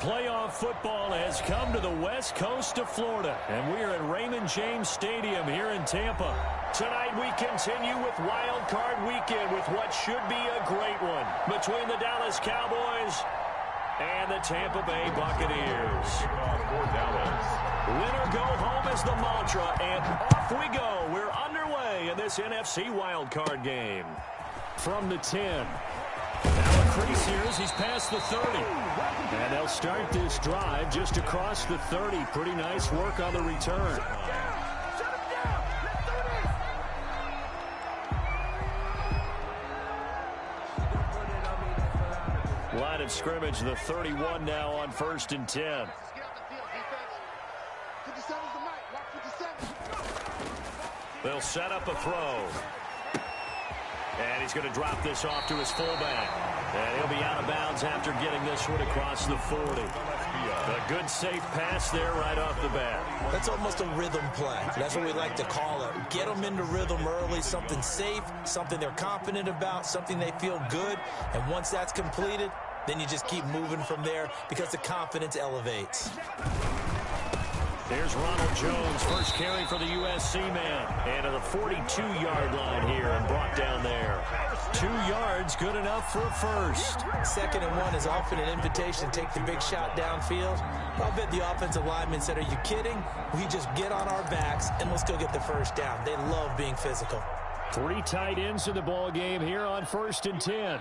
Playoff football has come to the west coast of Florida, and we are at Raymond James Stadium here in Tampa. Tonight we continue with Wild Card Weekend with what should be a great one between the Dallas Cowboys and the Tampa Bay Buccaneers. Win or go home is the mantra, and off we go. We're underway in this NFC Wild Card game. From the 10. Now a crease here as he's past the 30. And they'll start this drive just across the 30. Pretty nice work on the return. Line of scrimmage, the 31 now on 1st and 10. They'll set up a throw. And he's going to drop this off to his fullback. And he'll be out of bounds after getting this one across the 40. A good, safe pass there right off the bat. That's almost a rhythm play. That's what we like to call it. Get them into rhythm early, something safe, something they're confident about, something they feel good. And once that's completed, then you just keep moving from there because the confidence elevates. There's Ronald Jones, first carry for the USC man. And to the 42-yard line here and brought down there. 2 yards, good enough for a first. 2nd and 1 is often an invitation to take the big shot downfield. I bet the offensive lineman said, are you kidding? We just get on our backs and let's go get the first down. They love being physical. 3 tight ends in the ball game here on 1st and 10.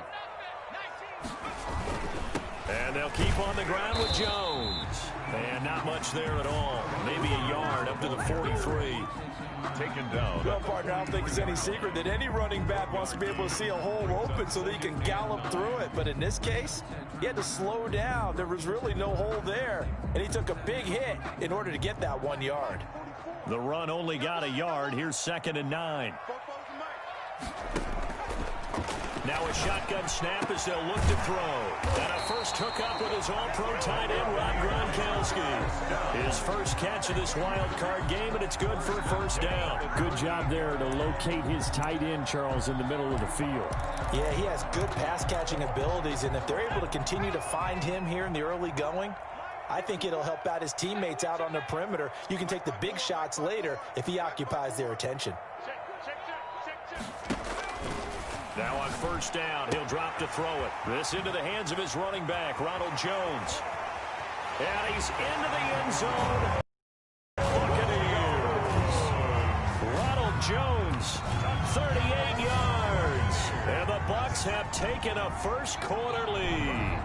And they'll keep on the ground with Jones. And not much there at all. Maybe a yard up to the 43. Taken down. Well, partner, I don't think it's any secret that any running back wants to be able to see a hole open so that he can gallop through it. But in this case, he had to slow down. There was really no hole there. And he took a big hit in order to get that 1 yard. The run only got a yard. Here's 2nd and 9. Now a shotgun snap as they'll look to throw. And a first hookup with his all-pro tight end, Rob Gronkowski. His first catch of this wild card game, and it's good for a first down. Good job there to locate his tight end, Charles, in the middle of the field. Yeah, he has good pass-catching abilities, and if they're able to continue to find him here in the early going, I think it'll help out his teammates out on the perimeter. You can take the big shots later if he occupies their attention. Now on first down, he'll drop to throw it. This into the hands of his running back, Ronald Jones. And he's into the end zone. Buccaneers. Ronald Jones, 38 yards. And the Bucs have taken a first quarter lead.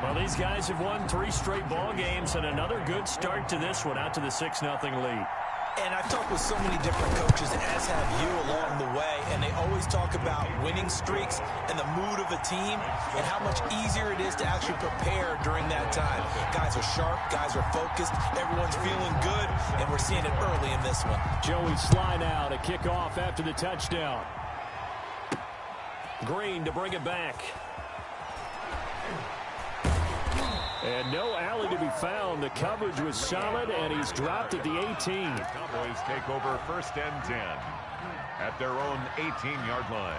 Well, these guys have won 3 straight ball games and another good start to this one out to the 6-0 lead. And I've talked with so many different coaches, as have you, along the way, and they always talk about winning streaks and the mood of a team and how much easier it is to actually prepare during that time. Guys are sharp, guys are focused, everyone's feeling good, and we're seeing it early in this one. Joey Sly now to kick off after the touchdown. Green to bring it back. And no alley to be found. The coverage was solid, and he's dropped at the 18. Cowboys take over 1st and 10 at their own 18-yard line.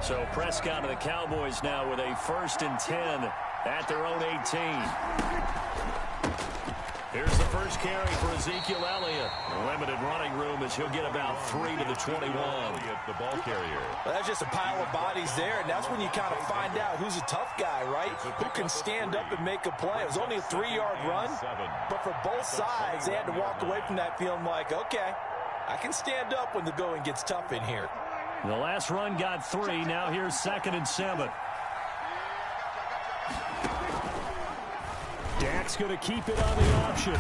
So Prescott of the Cowboys now with a 1st and 10 at their own 18. Here's the first carry for Ezekiel Elliott. Limited running room as he'll get about 3 to the 21. Elliott, the ball carrier. Well, that's just a pile of bodies there, and that's when you kind of find out who's a tough guy, right? Who can stand up and make a play. It was only a 3-yard run, but for both sides, they had to walk away from that feeling like, okay, I can stand up when the going gets tough in here. The last run got 3. Now here's 2nd and 7. Dak's going to keep it on the option.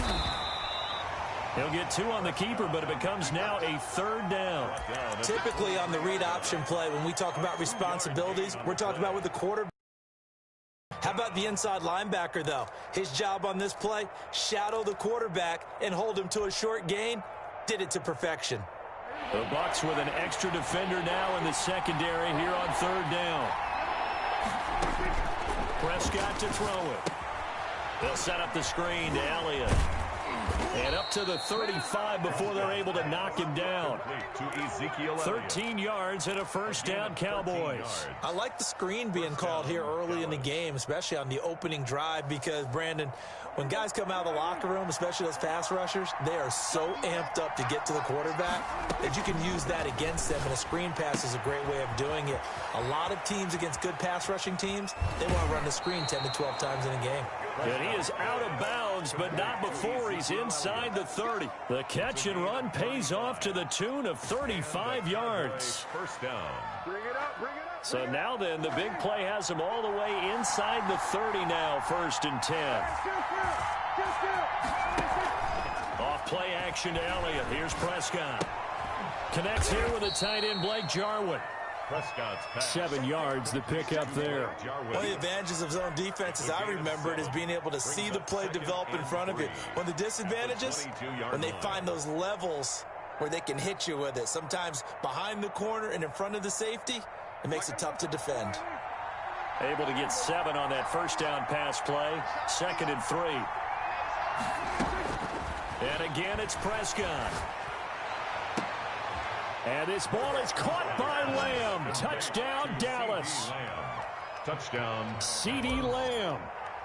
He'll get 2 on the keeper, but it becomes now a 3rd down. Typically on the read option play, when we talk about responsibilities, we're talking about with the quarterback. How about the inside linebacker, though? His job on this play, shadow the quarterback and hold him to a short gain. Did it to perfection. The Bucs with an extra defender now in the secondary here on 3rd down. Prescott to throw it. They'll set up the screen to Elliott. And up to the 35 before they're able to knock him down. 13 yards and a first down, Cowboys. I like the screen being called here early in the game, especially on the opening drive, because, Brandon, when guys come out of the locker room, especially those pass rushers, they are so amped up to get to the quarterback that you can use that against them, and a screen pass is a great way of doing it. A lot of teams against good pass rushing teams, they want to run the screen 10 to 12 times in a game. And he is out of bounds, but not before he's inside the 30. The catch and run pays off to the tune of 35 yards. First down. So now then, the big play has him all the way inside the 30 now, 1st and 10. Off play action to Elliott. Here's Prescott. Connects here with a tight end, Blake Jarwin. Prescott's pass. 7 yards, the pickup there. One of the advantages of zone defense, as I remember it, is being able to see the play develop in front of you. One of the disadvantages, when they find those levels where they can hit you with it, sometimes behind the corner and in front of the safety, it makes it tough to defend. Able to get 7 on that first down pass play. 2nd and 3. And again, it's Prescott. And this ball is caught by Lamb. Touchdown, Dallas. Touchdown. CeeDee Lamb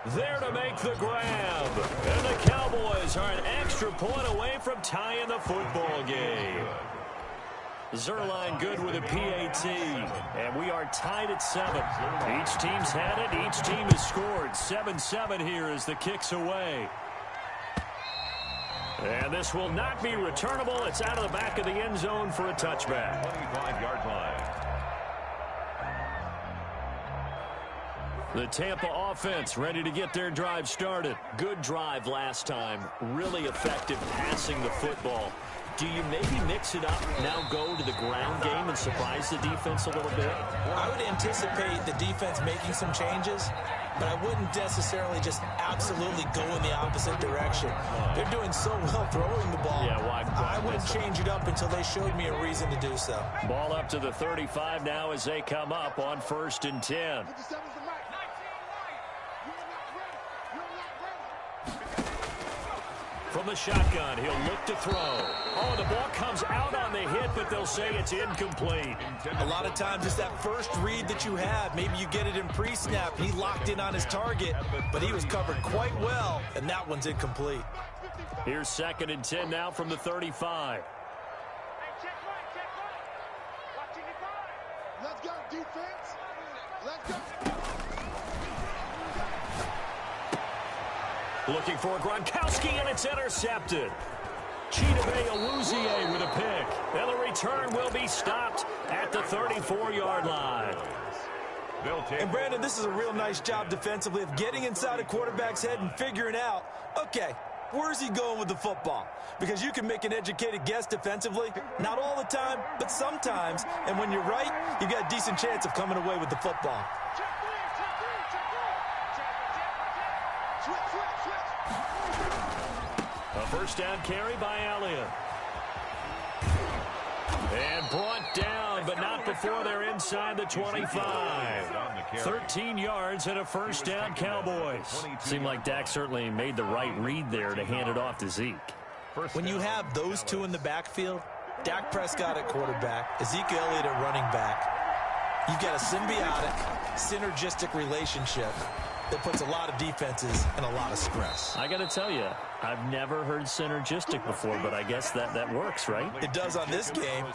there to make the grab. And the Cowboys are an extra point away from tying the football game. Zerline good with a PAT. And we are tied at 7. Each team's had it. Each team has scored. 7-7 here as the kick's away. And this will not be returnable. It's out of the back of the end zone for a touchback. 25-yard line. The Tampa offense ready to get their drive started. Good drive last time. Really effective passing the football. Do you maybe mix it up, now go to the ground game and surprise the defense a little bit? I would anticipate the defense making some changes, but I wouldn't necessarily just absolutely go in the opposite direction. They're doing so well throwing the ball. Yeah, why I wouldn't change it up until they showed me a reason to do so. Ball up to the 35 now as they come up on 1st and 10. From the shotgun, he'll look to throw. Oh, the ball comes out on the hit, but they'll say it's incomplete. A lot of times it's that first read that you have. Maybe you get it in pre-snap. He locked in on his target, but he was covered quite well, and that one's incomplete. Here's 2nd and 10 now from the 35. Let's go, defense. Let's go. Looking for Gronkowski, and it's intercepted. Chidobe Awuzie with a pick. And the return will be stopped at the 34-yard line. And, Brandon, this is a real nice job defensively of getting inside a quarterback's head and figuring out, okay, where's he going with the football? Because you can make an educated guess defensively. Not all the time, but sometimes. And when you're right, you've got a decent chance of coming away with the football. A first down carry by Elliott. And brought down, but not before they're inside the 25. 13 yards and a first down, Cowboys. Seemed like Dak certainly made the right read there to hand it off to Zeke. When you have those two in the backfield, Dak Prescott at quarterback, Ezekiel Elliott at running back, you've got a symbiotic, synergistic relationship that puts a lot of defenses in a lot of stress. I got to tell you, I've never heard synergistic before, but I guess that works, right? It does on this game.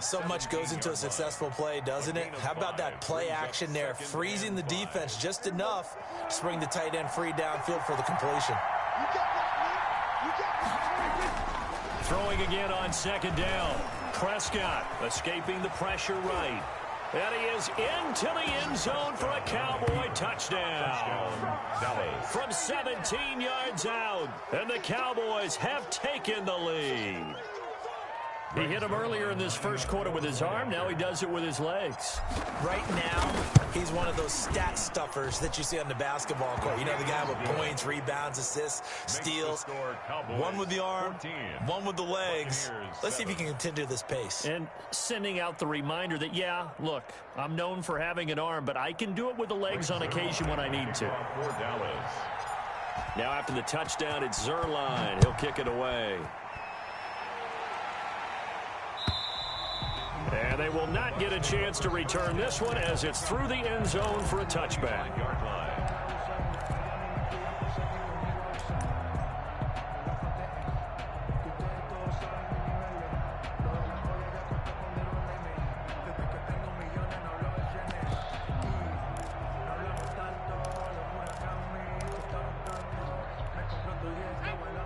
So much goes into a successful play, doesn't it? How about that play action there, freezing the defense just enough to bring the tight end free downfield for the completion. Throwing again on 2nd down. Prescott escaping the pressure right. And he is into the end zone for a Cowboy touchdown. From 17 yards out, and the Cowboys have taken the lead. He hit him earlier in this first quarter with his arm. Now he does it with his legs. Right now, he's one of those stat stuffers that you see on the basketball court. You know, the guy with points, rebounds, assists, steals. One with the arm, one with the legs. Let's see if he can continue this pace. And sending out the reminder that, yeah, look, I'm known for having an arm, but I can do it with the legs on occasion when I need to. Now after the touchdown, it's Zerline. He'll kick it away. And they will not get a chance to return this one as it's through the end zone for a touchback.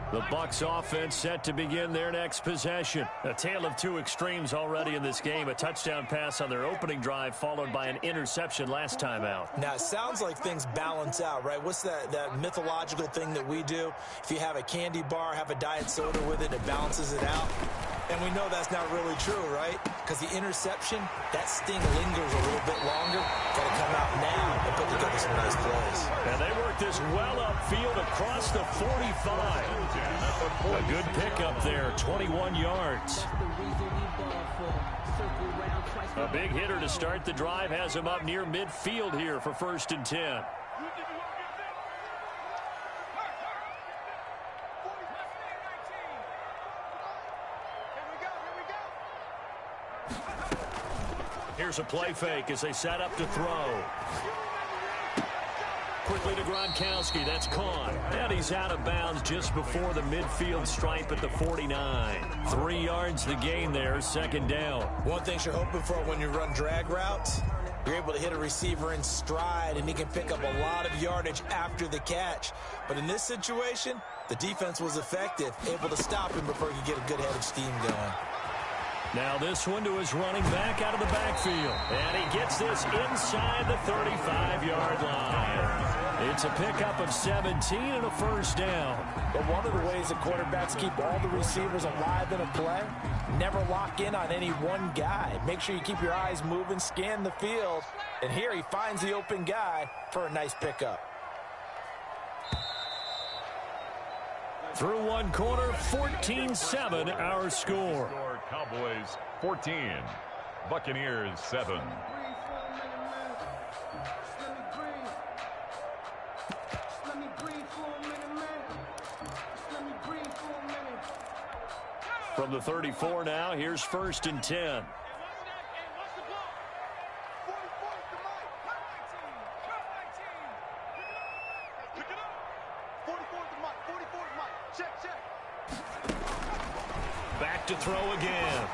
The Bucs offense set to begin their next possession. A tale of two extremes already in this game. A touchdown pass on their opening drive followed by an interception last time out. Now, it sounds like things balance out, right? What's that mythological thing that we do? If you have a candy bar, have a diet soda with it, it balances it out. And we know that's not really true, right? Because the interception, that sting lingers a little bit longer. Got to come out now and put together some nice plays. And they work this well upfield across the 45. A good pickup there, 21 yards. A big hitter to start the drive has him up near midfield here for 1st and 10. Here's a play fake as they set up to throw. Quickly to Gronkowski. That's caught. And he's out of bounds just before the midfield stripe at the 49. 3 yards the gain there, 2nd down. One thing you're hoping for when you run drag routes, you're able to hit a receiver in stride, and he can pick up a lot of yardage after the catch. But in this situation, the defense was effective, able to stop him before he could get a good head of steam going. Now this one to his running back out of the backfield. And he gets this inside the 35-yard line. It's a pickup of 17 and a 1st down. But one of the ways that quarterbacks keep all the receivers alive in a play, never lock in on any one guy. Make sure you keep your eyes moving, scan the field. And here he finds the open guy for a nice pickup. Through one quarter, 14-7 our score. Cowboys 14, Buccaneers 7. From the 34 now, here's 1st and 10. Back to throw again.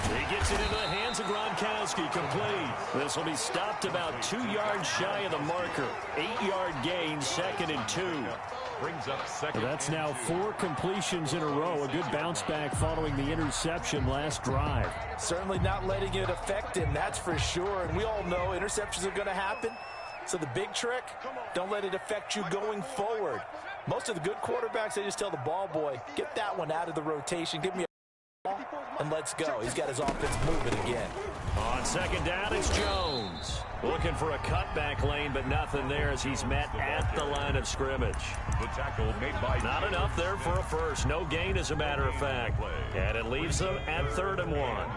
He gets it into the hands of Gronkowski, complete. This will be stopped about 2 yards shy of the marker. 8-yard gain, 2nd and 2. Brings up second. That's now 4 completions in a row. A good bounce back following the interception last drive. Certainly not letting it affect him, that's for sure. And we all know interceptions are going to happen. So the big trick, don't let it affect you going forward. Most of the good quarterbacks, they just tell the ball boy, get that one out of the rotation, give me a ball, and let's go. He's got his offense moving again. On 2nd down, it's Jones. Looking for a cutback lane, but nothing there as he's met at the line of scrimmage. The tackle made by Not enough there for a first. No gain, as a matter of fact. And it leaves them at 3rd and 1.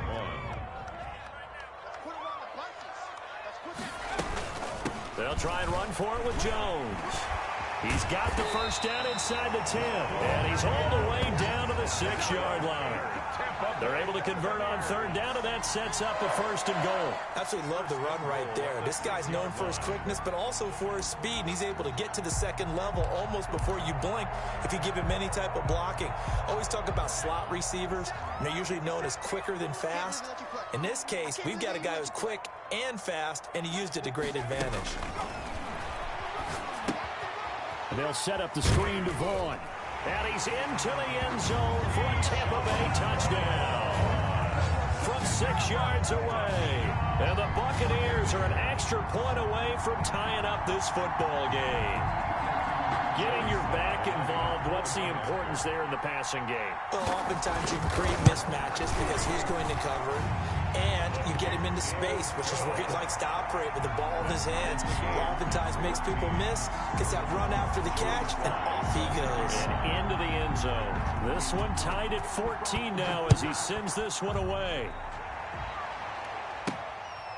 They'll try and run for it with Jones. He's got the 1st down inside the 10. And he's all the way down to the 6-yard line. They're able to convert on 3rd down, and that sets up a 1st and goal. Absolutely love the run right there. This guy's known for his quickness, but also for his speed. And he's able to get to the 2nd level almost before you blink if you give him any type of blocking. Always talk about slot receivers, and they're usually known as quicker than fast. In this case, we've got a guy who's quick and fast, and he used it to great advantage. They'll set up the screen to Vaughn. And he's into the end zone for a Tampa Bay touchdown. From 6 yards away. And the Buccaneers are an extra point away from tying up this football game. Getting your back involved, what's the importance there in the passing game? Well, oftentimes you can create mismatches because who's going to cover him, and you get him into space, which is where he likes to operate with the ball in his hands. Oftentimes makes people miss, gets that run after the catch, and off he goes. And into the end zone. This one tied at 14 now as he sends this one away.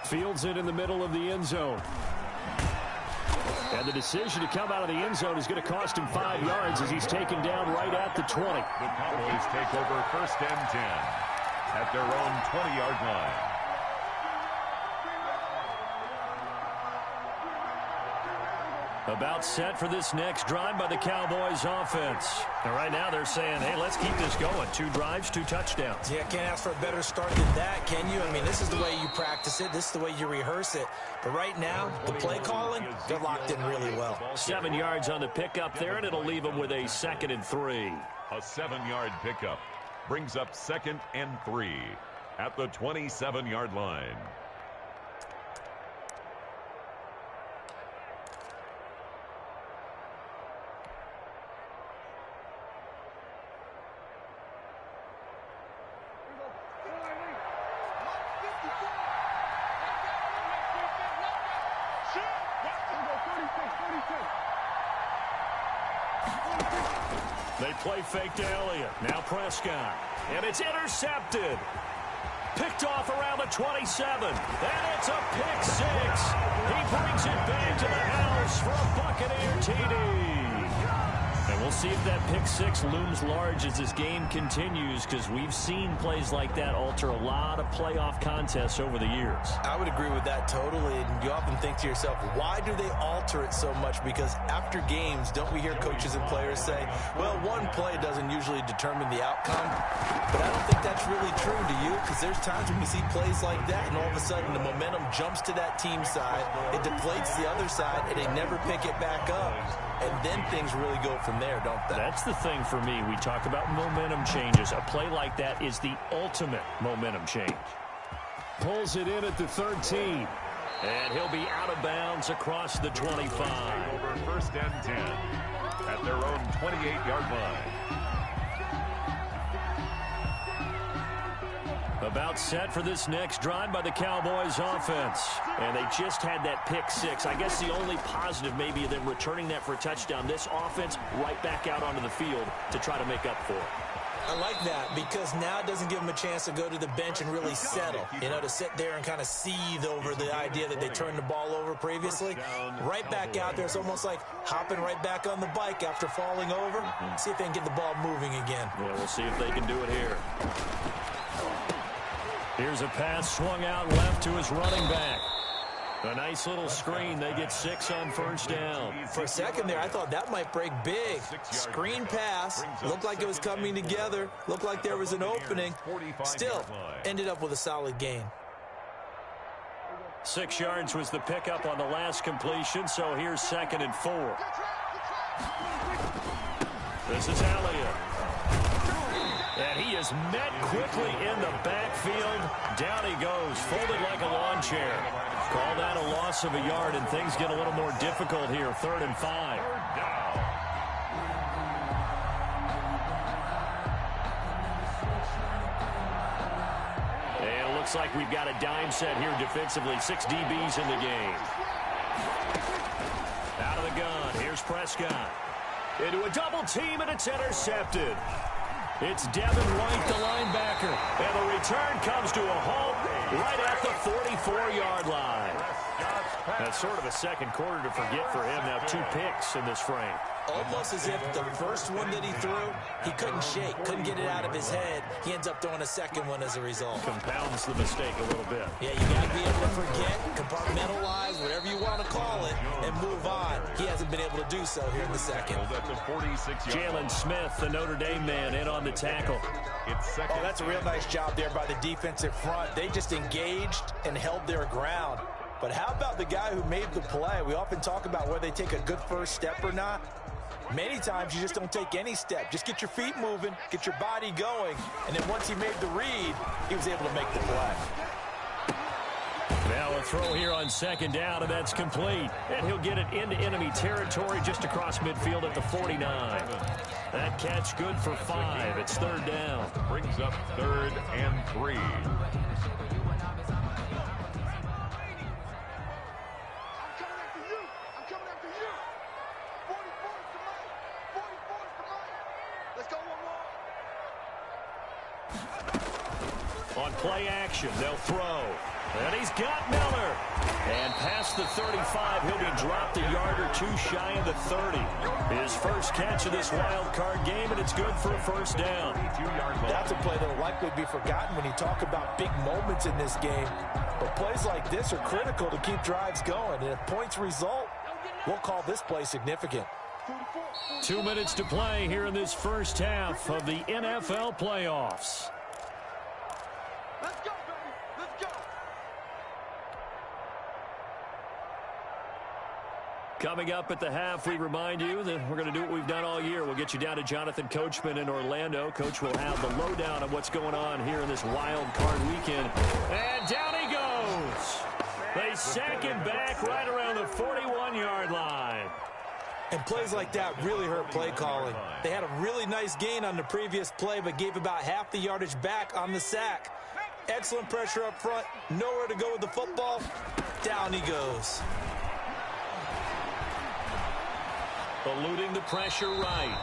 Fields it in the middle of the end zone. And the decision to come out of the end zone is going to cost him 5 yards as he's taken down right at the 20. The Cowboys take over first and 10 at their own 20-yard line. About set for this next drive by the Cowboys offense. And right now they're saying, hey, let's keep this going. 2 drives, 2 touchdowns. Yeah, can't ask for a better start than that, can you? I mean, this is the way you practice it. This is the way you rehearse it. But right now, the play calling, they're locked in really well. 7 yards on the pickup there, and it'll leave them with a 2nd and 3. A 7-yard pickup brings up 2nd and 3 at the 27-yard line. They play fake to Elliott. Now Prescott. And it's intercepted. Picked off around the 27. And it's a pick 6. He brings it back to the house for a Buccaneer TD. And we'll see if that pick 6 looms large as this game continues, because we've seen plays like that alter a lot of playoff contests over the years. I would agree with that totally. And you often think to yourself, why do they alter it so much? Because after games, don't we hear coaches and players say, well, one play doesn't usually determine the outcome. But I don't think that's really true, do you? Because there's times when we see plays like that, and all of a sudden the momentum jumps to that team side, it deflates the other side, and they never pick it back up. And then things really go from there, don't they? That's the thing for me. We talk about momentum changes. A play like that is the ultimate momentum change. Pulls it in at the 13. And he'll be out of bounds across the 25. Over first and 10 at their own 28-yard line. About set for this next drive by the Cowboys offense. And they just had that pick 6. I guess the only positive maybe of them returning that for a touchdown. This offense right back out onto the field to try to make up for it. I like that, because now it doesn't give them a chance to go to the bench and really settle. You know, to sit there and kind of seethe over the idea that they turned the ball over previously. Right back out there. It's almost like hopping right back on the bike after falling over. See if they can get the ball moving again. Yeah, we'll see if they can do it here. Here's a pass swung out left to his running back. A nice little screen. They get 6 on first down. For a second there, I thought that might break big. Screen pass. Looked like it was coming together. Looked like there was an opening. Still, ended up with a solid gain. 6 yards was the pickup on the last completion, so here's 2nd and 4. This is Elliott. And he is met quickly in the backfield. Down he goes, folded like a lawn chair. Call that a loss of a yard, and things get a little more difficult here. 3rd and 5. And it looks like we've got a dime set here defensively. 6 DBs in the game. Out of the gun, here's Prescott. Into a double team, and it's intercepted. It's Devin White, the linebacker. And the return comes to a halt right at the 44-yard line. That's sort of a second quarter to forget for him. Now 2 picks in this frame. Almost as if the first one that he threw, he couldn't shake, couldn't get it out of his head. He ends up throwing a second one as a result. Compounds the mistake a little bit. Yeah, you got to be able to forget, compartmentalize, whatever you want to call it, and move on. He hasn't been able to do so here in the second. Jalen Smith, the Notre Dame man, in on the tackle. Oh, that's a real nice job there by the defensive front. They just engaged and held their ground. But how about the guy who made the play? We often talk about whether they take a good first step or not. Many times you just don't take any step. Just get your feet moving, get your body going, and then once he made the read, he was able to make the play. Now a throw here on 2nd down, and that's complete. And he'll get it into enemy territory just across midfield at the 49. That catch good for 5. It's 3rd down. Brings up 3rd and 3. On play action, they'll throw. And he's got Miller. And past the 35, he'll be dropped a yard or two shy of the 30. His first catch of this wild card game, and it's good for a first down. That's a play that will likely be forgotten when you talk about big moments in this game. But plays like this are critical to keep drives going. And if points result, we'll call this play significant. 2 minutes to play here in this first half of the NFL playoffs. Let's go, baby. Let's go. Coming up at the half, we remind you that we're going to do what we've done all year. We'll get you down to Jonathan Coachman in Orlando. Coach will have the lowdown on what's going on here in this wild card weekend. And down he goes. They sack him back right around the 41-yard line. And plays like that really hurt play calling. They had a really nice gain on the previous play, but gave about half the yardage back on the sack. Excellent pressure up front. Nowhere to go with the football. Down he goes. Eluding the pressure right.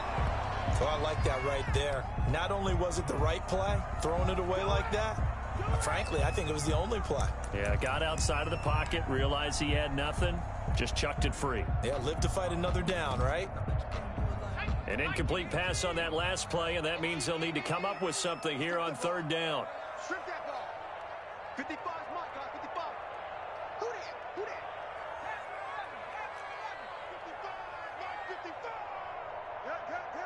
Oh, I like that right there. Not only was it the right play, throwing it away like that, frankly, I think it was the only play. Yeah, got outside of the pocket, realized he had nothing, just chucked it free. Yeah, live to fight another down, right? An incomplete pass on that last play, and that means they'll need to come up with something here on third down. Strip that ball. 55's my guy. 55. Who that? Who that? 55. Mike 55. Yeah.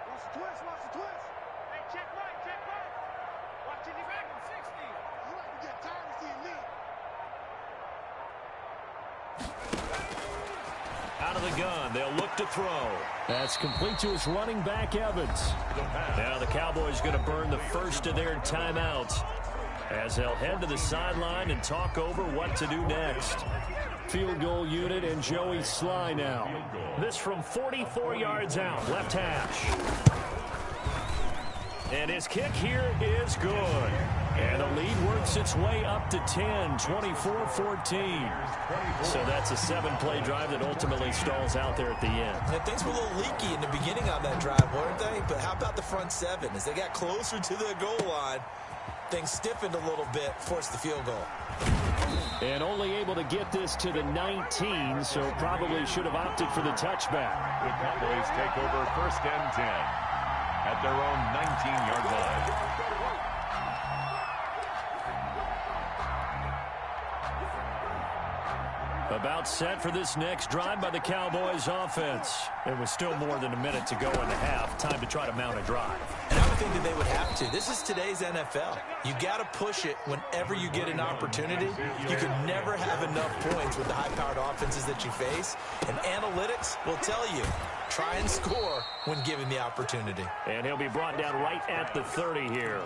Watch the twist. Watch the twist. Hey, check Mike. Check Mike. Watch it back in 60. You like to get tired of seeing me. Out of the gun, they'll look to throw. That's complete to his running back, Evans. Now the Cowboys going to burn the first of their timeouts as they'll head to the sideline and talk over what to do next. Field goal unit and Joey Sly now. This from 44 yards out, left hash. And his kick here is good. And the lead works its way up to 10, 24-14. So that's a 7-play drive that ultimately stalls out there at the end. And things were a little leaky in the beginning on that drive, weren't they? But how about the front seven? As they got closer to the goal line, things stiffened a little bit, forced the field goal. And only able to get this to the 19, so probably should have opted for the touchback. The Cowboys take over first and 10 at their own 19-yard line. About set for this next drive by the Cowboys offense. There was still more than a minute to go in the half. Time to try to mount a drive. And I would think that they would have to. This is today's NFL. You got to push it whenever you get an opportunity. You can never have enough points with the high-powered offenses that you face. And analytics will tell you, try and score when given the opportunity. And he'll be brought down right at the 30 here.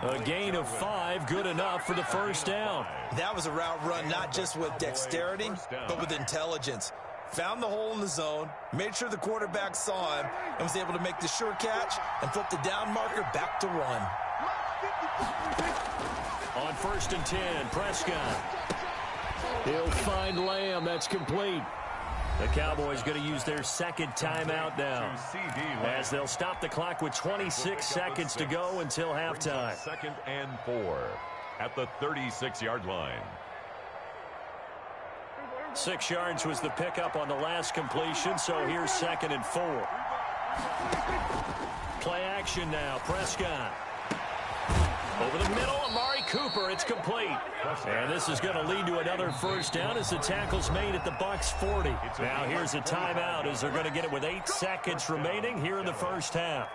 A gain of 5, good enough for the first down. That was a route run not just with dexterity, but with intelligence. Found the hole in the zone, made sure the quarterback saw him, and was able to make the sure catch and flip the down marker back to run. On first and 10, Prescott. He'll find Lamb. That's complete. The Cowboys going to use their second timeout now, as they'll stop the clock with 26 seconds to go until halftime. Second and 4 at the 36-yard line. 6 yards was the pickup on the last completion, so here's second and 4. Play action now, Prescott. Over the middle, Amari Cooper, it's complete. And this is going to lead to another first down as the tackle's made at the Bucs 40. Now here's a timeout as they're going to get it with 8 seconds remaining here in the first half.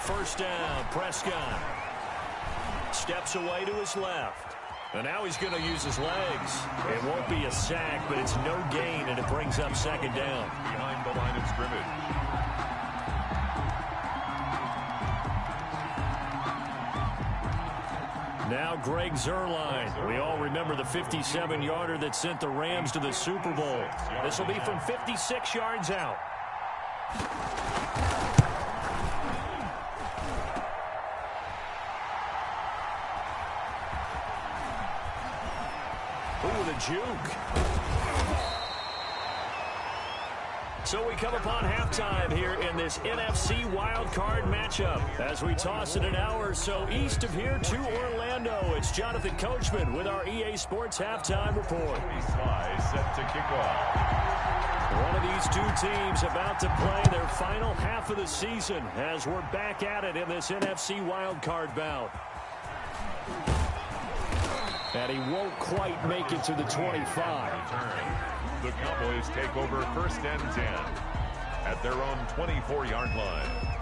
First down, Prescott. Steps away to his left. And now he's going to use his legs. It won't be a sack, but it's no gain, and it brings up second down. Behind the line of scrimmage. Now Greg Zuerlein. We all remember the 57-yarder that sent the Rams to the Super Bowl. This will be from 56 yards out. Ooh, the juke. So we come upon halftime here in this NFC wildcard matchup. As we toss it an hour or so east of here to Orlando, it's Jonathan Coachman with our EA Sports Halftime Report. Set to kick off. One of these two teams about to play their final half of the season as we're back at it in this NFC wildcard bout. And he won't quite make it to the 25. The Cowboys take over 1st and 10 at their own 24-yard line.